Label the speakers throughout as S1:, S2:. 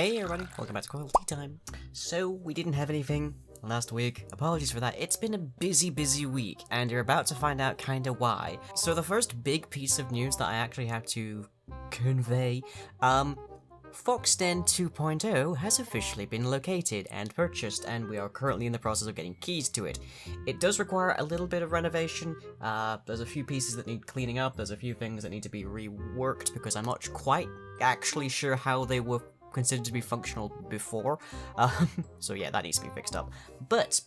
S1: Hey everybody, welcome back to Quali-Tea time. So, we didn't have anything last week. Apologies for that. It's been a busy week, and you're about to find out kinda why. So the first big piece of news that I actually have to convey, Foxden 2.0 has officially been located and purchased, and we are currently in the process of getting keys to it. It does require a little bit of renovation. There's a few pieces that need cleaning up, there's a few things that need to be reworked, because I'm not quite actually sure how they were considered to be functional before. So yeah, that needs to be fixed up. But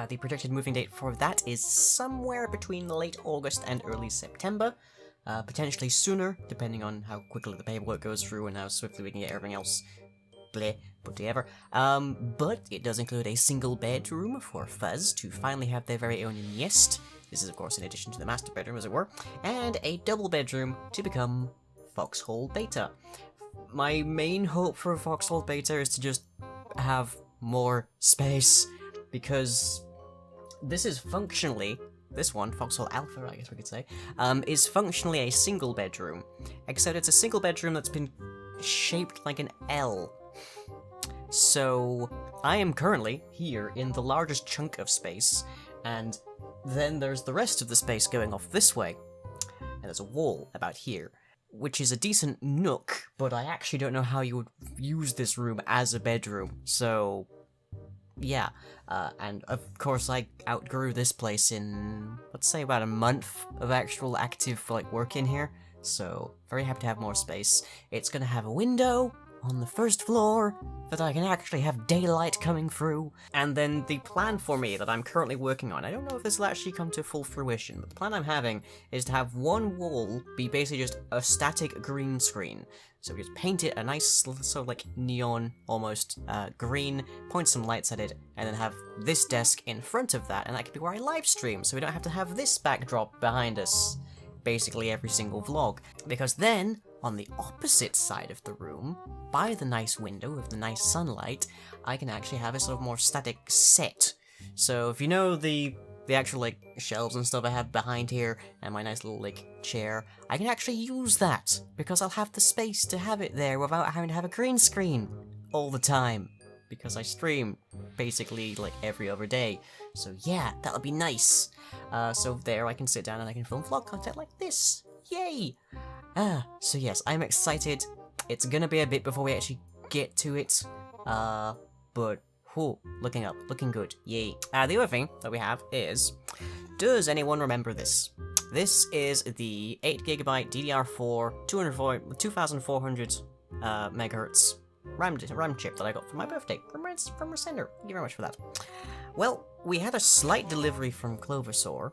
S1: the projected moving date for that is somewhere between late August and early September. Potentially sooner, depending on how quickly the paperwork goes through and how swiftly we can get everything else put together. But it does include a single bedroom for Fuzz to finally have their very own nest. This is of course in addition to the master bedroom, as it were. And a double bedroom to become Foxhole Beta. My main hope for Foxhole Beta is to just have more space, because this is functionally, this one, Foxhole Alpha I guess we could say, is functionally a single bedroom, except it's a single bedroom that's been shaped like an L. So I am currently here in the largest chunk of space, and then there's the rest of the space going off this way, and there's a wall about here, which is a decent nook, but I actually don't know how you would use this room as a bedroom, so yeah. And of course I outgrew this place in, let's say, about a month of actual active work in here, so very happy to have more space. It's gonna have a window on the first floor that I can actually have daylight coming through, and then the plan for me that I'm currently working on, I don't know if this will actually come to full fruition, but the plan I'm having is to have one wall be basically just a static green screen. So we just paint it a nice sort of like neon almost green, point some lights at it, and then have this desk in front of that, and that could be where I live stream, so we don't have to have this backdrop behind us basically every single vlog. Because then, on the opposite side of the room, by the nice window with the nice sunlight, I can actually have a sort of more static set. So if you know the actual shelves and stuff I have behind here, and my nice little chair, I can actually use that, because I'll have the space to have it there without having to have a green screen all the time, because I stream basically every other day. So yeah, that'll be nice. So there I can sit down and I can film vlog content like this. Yay! So yes, I'm excited. It's gonna be a bit before we actually get to it, but whew, looking good, yay. The other thing that we have is, does anyone remember this? This is the 8GB DDR4 2400 megahertz RAM chip that I got for my birthday from Resender. Thank you very much for that. Well, we had a slight delivery from Cloversaur,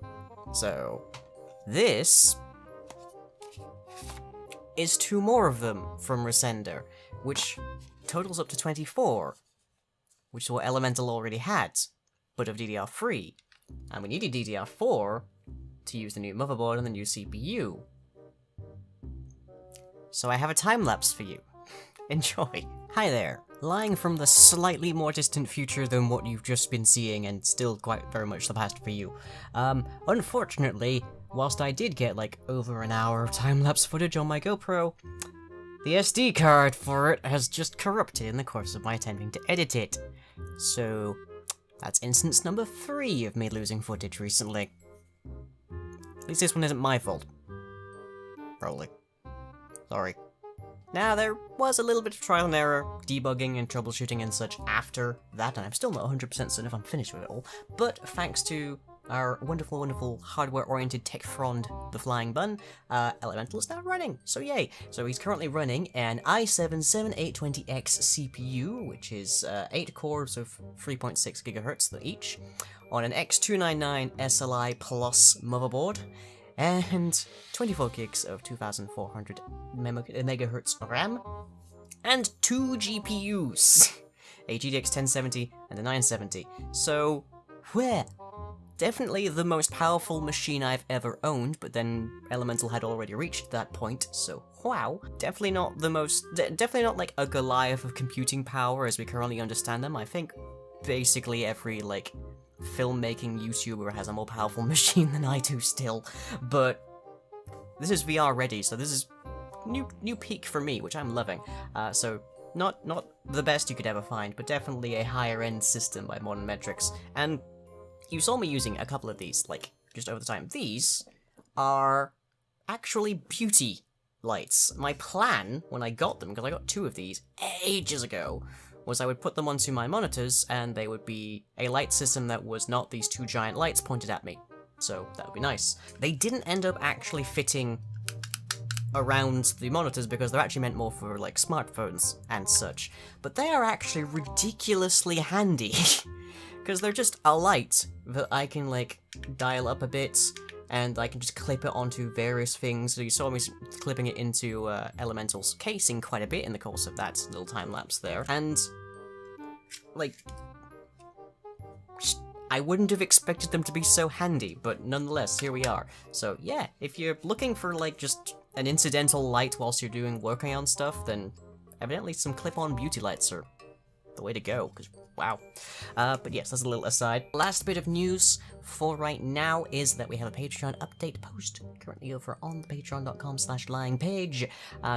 S1: so this is 2 more of them from Resender, which totals up to 24, which is what Elemental already had, but of DDR3, and we needed DDR4 to use the new motherboard and the new CPU. So I have a time-lapse for you. Enjoy! Hi there, lying from the slightly more distant future than what you've just been seeing, and still quite very much the past for you. Unfortunately, whilst I did get over an hour of time-lapse footage on my GoPro, the SD card for it has just corrupted in the course of my attempting to edit it. So that's instance number 3 of me losing footage recently. At least this one isn't my fault. Probably. Sorry. Now, there was a little bit of trial and error, debugging and troubleshooting and such after that, and I'm still not 100% certain if I'm finished with it all, but thanks to our wonderful hardware-oriented tech frond, the Flying Bun, Elemental is now running, so yay! So he's currently running an i7-7820X CPU, which is 8 cores of 3.6 GHz each, on an X299 SLI Plus motherboard, and 24 gigs of 2400 MHz RAM, and 2 GPUs, a GTX 1070 and a 970, so where? Definitely the most powerful machine I've ever owned, but then Elemental had already reached that point, so wow. Definitely not the most, definitely not a Goliath of computing power as we currently understand them. I think basically every filmmaking YouTuber has a more powerful machine than I do still, but this is VR ready, so this is new peak for me, which I'm loving. So not the best you could ever find, but definitely a higher end system by modern metrics. And you saw me using a couple of these, like, just over the time. These are actually beauty lights. My plan, when I got them, because I got 2 of these ages ago, was I would put them onto my monitors, and they would be a light system that was not these 2 giant lights pointed at me. So that would be nice. They didn't end up actually fitting around the monitors because they're actually meant more for, like, smartphones and such. But they are actually ridiculously handy. Because they're just a light that I can, like, dial up a bit, and I can just clip it onto various things. So you saw me clipping it into Elemental's casing quite a bit in the course of that little time-lapse there. And, like, I wouldn't have expected them to be so handy, but nonetheless, here we are. So yeah, if you're looking for, like, just an incidental light whilst you're working on stuff, then evidently some clip-on beauty lights are the way to go, because wow. But yes, that's a little aside. Last bit of news for right now is that we have a Patreon update post currently over on the patreon.com/lying page,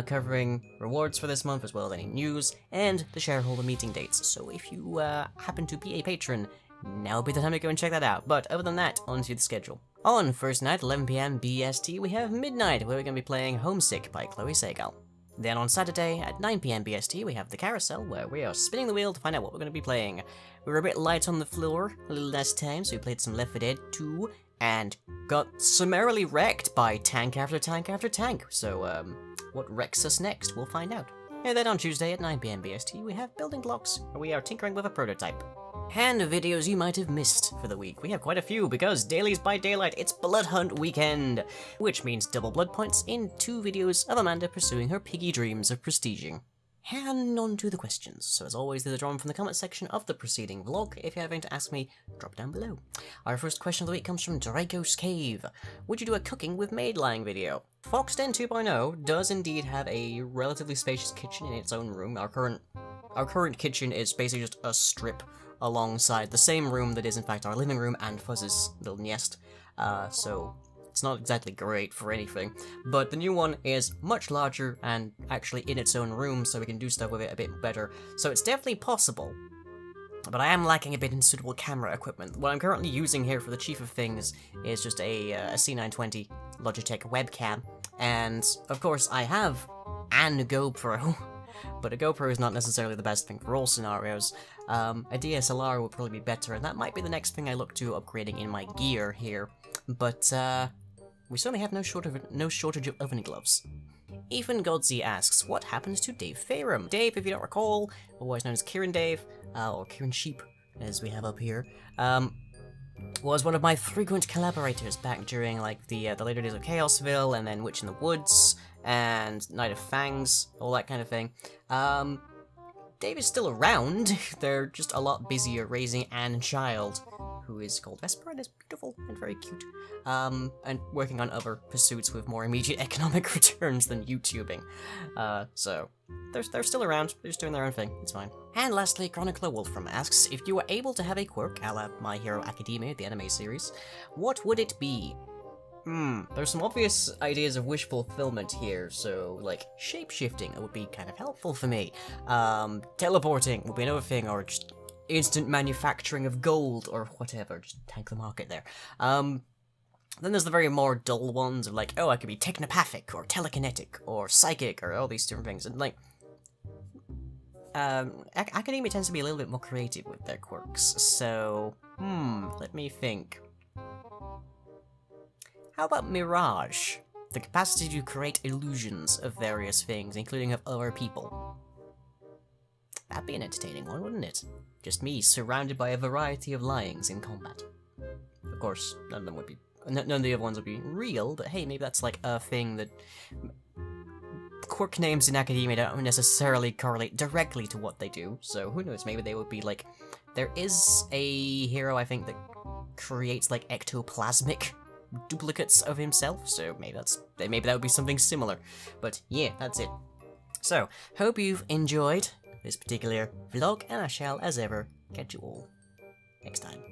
S1: covering rewards for this month, as well as any news, and the shareholder meeting dates. So if you happen to be a patron, now would be the time to go and check that out. But other than that, on to the schedule. On first night, 11 PM BST, we have Midnight, where we're going to be playing Homesick by Chloe Sagal. Then on Saturday, at 9 PM BST, we have the Carousel, where we are spinning the wheel to find out what we're going to be playing. We were a bit light on the floor a little last time, so we played some Left 4 Dead 2, and got summarily wrecked by tank after tank after tank. So, what wrecks us next? We'll find out. And then on Tuesday at 9 PM BST, we have Building Blocks, where we are tinkering with a prototype. And videos you might have missed for the week. We have quite a few, because Dailies by Daylight, it's Blood Hunt weekend, which means double blood points in 2 videos of Amanda pursuing her piggy dreams of prestiging. And on to the questions. So as always, these are drawn from the comment section of the preceding vlog. If you have anything to ask me, drop down below. Our first question of the week comes from Draco's Cave. Would you do a cooking with maid lying video? Foxden 2.0 does indeed have a relatively spacious kitchen in its own room. Our current kitchen is basically just a strip alongside the same room that is in fact our living room and Fuzz's little nest, so it's not exactly great for anything, but the new one is much larger and actually in its own room, so we can do stuff with it a bit better, so it's definitely possible, but I am lacking a bit in suitable camera equipment. What I'm currently using here for the chief of things is just a C920 Logitech webcam, and of course I have an GoPro, but a GoPro is not necessarily the best thing for all scenarios. A DSLR would probably be better, and that might be the next thing I look to upgrading in my gear here. But, we certainly have no shortage of oven gloves. Ethan Godsey asks, what happens to Dave Farum? Dave, if you don't recall, otherwise known as Kieran Dave, or Kieran Sheep, as we have up here, was one of my frequent collaborators back during, like, the later days of Chaosville, and then Witch in the Woods, and Night of Fangs, all that kind of thing. Dave is still around, they're just a lot busier raising Anne Child, who is called Vesper and is beautiful and very cute, and working on other pursuits with more immediate economic returns than YouTubing. So, they're still around, they're just doing their own thing, it's fine. And lastly, Chronicler Wolfram asks, if you were able to have a quirk a la My Hero Academia, the anime series, what would it be? There's some obvious ideas of wish fulfillment here, so, like, shape-shifting would be kind of helpful for me. Teleporting would be another thing, or just instant manufacturing of gold, or whatever, just tank the market there. Then there's the very more dull ones of, like, oh, I could be technopathic, or telekinetic, or psychic, or all these different things, and, like, Academia tends to be a little bit more creative with their quirks, so, let me think. How about Mirage? The capacity to create illusions of various things, including of other people. That'd be an entertaining one, wouldn't it? Just me, surrounded by a variety of lyings in combat. Of course, none of them would be... None of the other ones would be real, but hey, maybe that's like a thing that... Quirk names in Academia don't necessarily correlate directly to what they do, so who knows, maybe they would be like... There is a hero, I think, that creates, like, ectoplasmic duplicates of himself, so maybe that would be something similar. But yeah, that's it. So, hope you've enjoyed this particular vlog, and I shall, as ever, catch you all next time.